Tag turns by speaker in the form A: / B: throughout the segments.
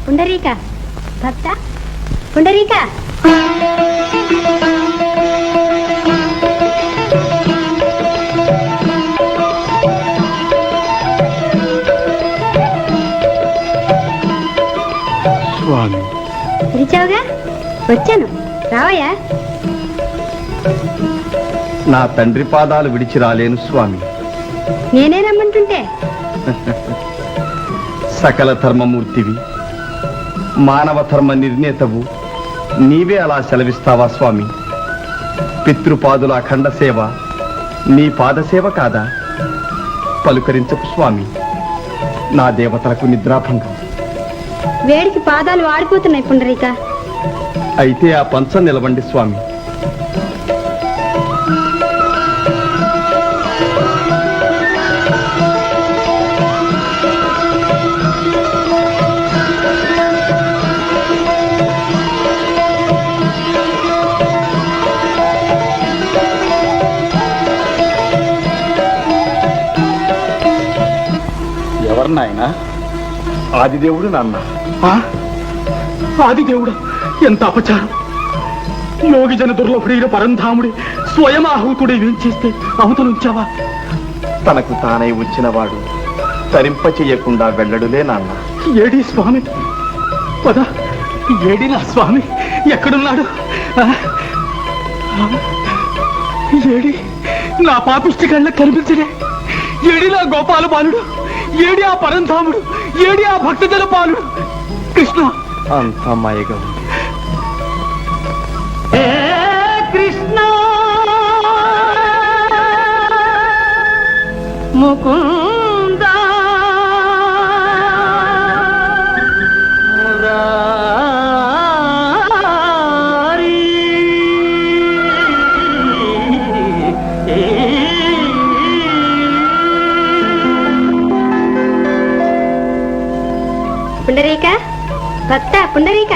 A: పుండరీక భక్త పుండరీక
B: స్వామి
A: పిలిచావుగా వచ్చాను రావయ్యా.
B: నా తండ్రి పాదాలు విడిచి రాలేను స్వామి.
A: నేనే రమ్మంటుంటే
B: సకల ధర్మమూర్తివి, మానవ ధర్మ నిర్ణేతవు, నీవే అలా సెలవిస్తావా స్వామి? పితృపాదుల అఖండ సేవ నీ పాదసేవ కాదా? పలుకరించకు స్వామి, నా దేవతలకు నిద్రాభంగం.
A: వేడికి పాదాలు వాడిపోతున్నాయి పుండరీక.
B: అయితే ఆ పంచం నిలవండి స్వామి. ఎవరు నాయన? ఆదిదేవుడు నాన్న. ఆదిదేవుడు ఎంత అపచారం! యోగిజన దుర్లభుడైన పరంధాముడి స్వయం ఆహుతుడే వేంచేస్తే అవతలుంచావా? తనకు తానై వచ్చినవాడు తరింప చెయ్యకుండా వెళ్ళడులే నాన్న. ఏడి స్వామి, పద. ఏడి నా స్వామి, ఎక్కడున్నాడు? ఏడి నా పాపిష్టి కళ్ళకు కనిపించడే? ఏడి నా గోపాల బాలుడు? ఏడి ఆ పరంధాముడు? ఏడి ఆ భక్తజన పాలుడు? కృష్ణ అంత మాయగా ఉంది.
C: కృష్ణ ముకుంద
A: పుండరీక భక్త పుండరీక.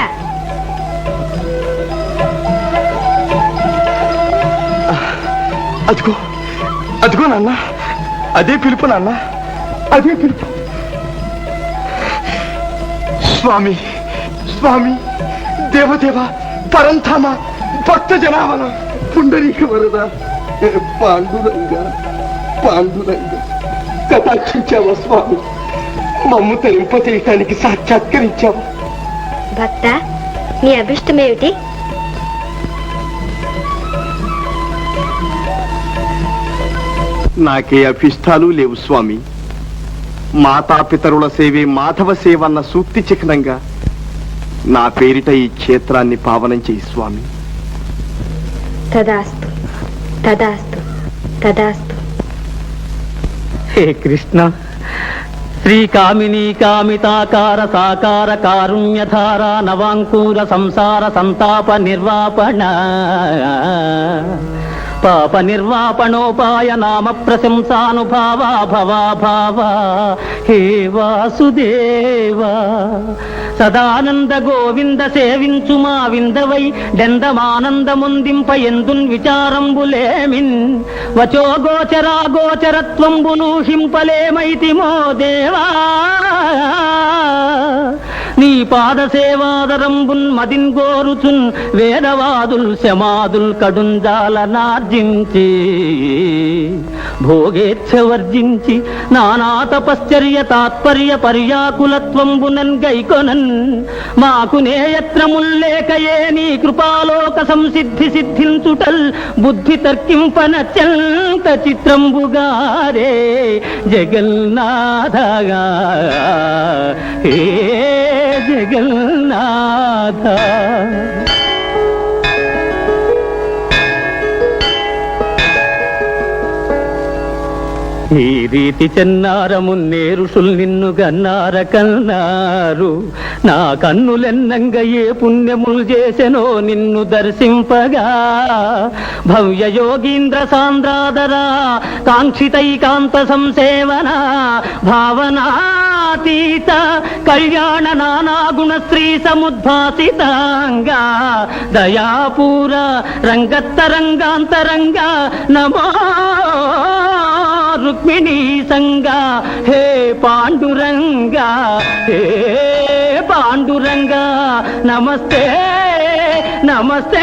B: అదిగో అదిగో నాన్న, అదే పిలుపు నాన్న, అదే పిలుపు. స్వామి స్వామి, దేవదేవ, పరంధామ, భక్త జనావన, పుండరీక వరద, పాండురంగ పాండురంగ, కటాక్షించావా స్వామి? మమ్ము తరింప చేయటానికి సాక్షాత్కరించావా?
A: భక్త నీ అభిష్టమేమిటి?
B: నాకే అభిష్టాలు లేవు స్వామి. మాతాపితరుల సేవే మాధవ సేవ అన్న సూక్తి చిహ్నంగా నా పేరిట ఈ క్షేత్రాన్ని పావనం చేయి స్వామి.
A: తదాస్తు తదాస్తు తదాస్తు.
C: హే కృష్ణ, శ్రీకామినీ కామితాకార సాకార కారుణ్యధార నవాంకూర సంసార సంతాప నిర్వాపణ పాప నిర్వాపణోపాయ నామ ప్రశంసానుభావ భవాభావ. హే వాసుదేవ, సదానంద గోవింద సేవించు మా విందవై డెందమానందముందింప ఎందున్ విచారంబులేమిన్ వచో గోచరా గోచరత్వంబును హింపలేమైతిమో దేవా. నీ పాద సేవాదరంబున్ మదిన్ గోరుచున్ వేదవాదుల్ శమాదుల్ కడుంజాల నార్జించి భోగేచ్ఛ వర్జించి నానా తపశ్చర్య తాత్పర్య పర్యాకులత్వంబునన్ గైకొనన్ మాకు నేయత్రముల్లేకయే నీ కృపాలోక సంసిద్ధి సిద్ధించుటల్ బుద్ధి తర్కింపనత్యంత చిత్రంబుగారే జగన్నాథగా. హే జగన్నాథ, ఈ రీతి చెన్నారమున్నేరుషుల్ నిన్ను గన్నార కన్నారు. నా కన్నులెన్నంగ ఏ పుణ్యములు చేసెనో నిన్ను దర్శింపగా. భవ్య యోగీంద్ర సాంద్రాదర కాంక్షితైకాంత సంసేవన భావనాతీత కళ్యాణ నానాగుణ స్త్రీ సముద్భాసితాంగా దయాపూర రంగత్తరంగాంతరంగా నమో हे पांडुरंगा हे पांडुरंगा పాండురంగా నమస్తే నమస్తే